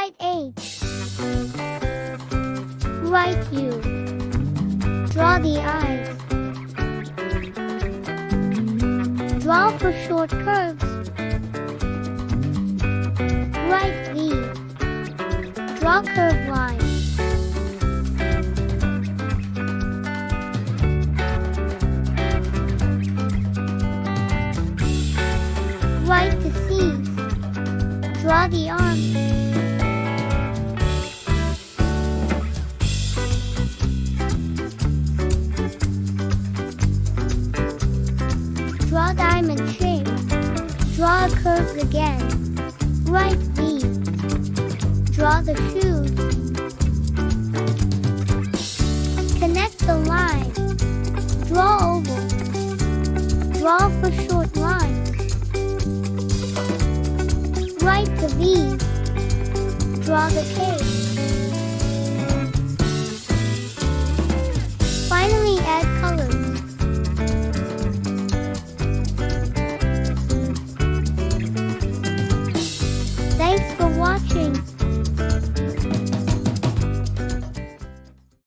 Write H. Write U. Draw the eyes. Draw for short curves. Write V. Draw curved lines. Write the C's. Draw the arms. Draw diamond shape. Draw a curve again. Write V. Draw the shoes. Connect the lines. Draw oval. Draw for short lines. Write the V. Draw the cake.